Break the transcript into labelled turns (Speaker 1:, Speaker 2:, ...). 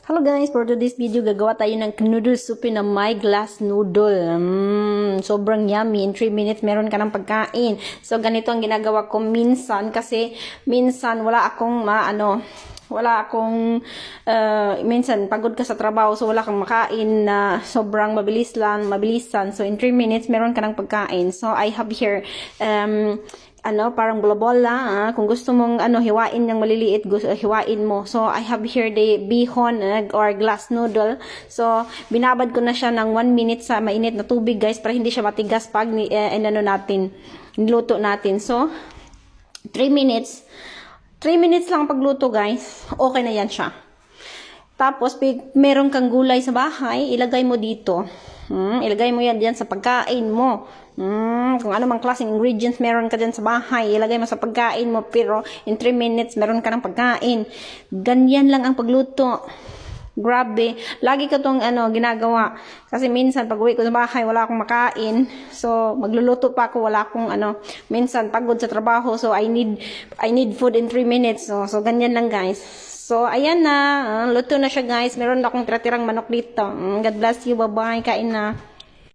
Speaker 1: Hello guys, for today's video, gagawa tayo ng noodle soup na may glass noodle. Sobrang yummy. In 3 minutes, meron ka ng pagkain. So, ganito ang ginagawa ko minsan kasi minsan wala akong minsan pagod ka sa trabaho, so wala kang makain na sobrang mabilisan. So, in 3 minutes, meron ka ng pagkain. So, I have here, parang bola-bola, kung gusto mong hiwain ng maliliit, hiwain mo. So I have here the bihon or glass noodle. So binabad ko na siya ng 1 minute sa mainit na tubig, guys, para hindi siya matigas pag niluto natin. So 3 minutes lang pagluto, guys, okay na yan siya. Tapos meron kang gulay sa bahay, ilagay mo dito. Ilagay mo yan diyan sa pagkain mo. Kung ano mang klaseng ingredients meron ka dyan sa bahay, ilagay mo sa pagkain mo, pero in 3 minutes meron ka ng pagkain. Ganyan lang ang pagluto. Grabe. Lagi ko tong ginagawa. Kasi minsan pag uwi ko sa bahay, wala akong makain. So magluluto pa ako, wala akong minsan pagod sa trabaho. So I need food in 3 minutes. So ganyan lang, guys. So ayan na, luto na siya, guys. Meron akong tira-tirang manok dito. God bless you. Bye-bye. Kain na.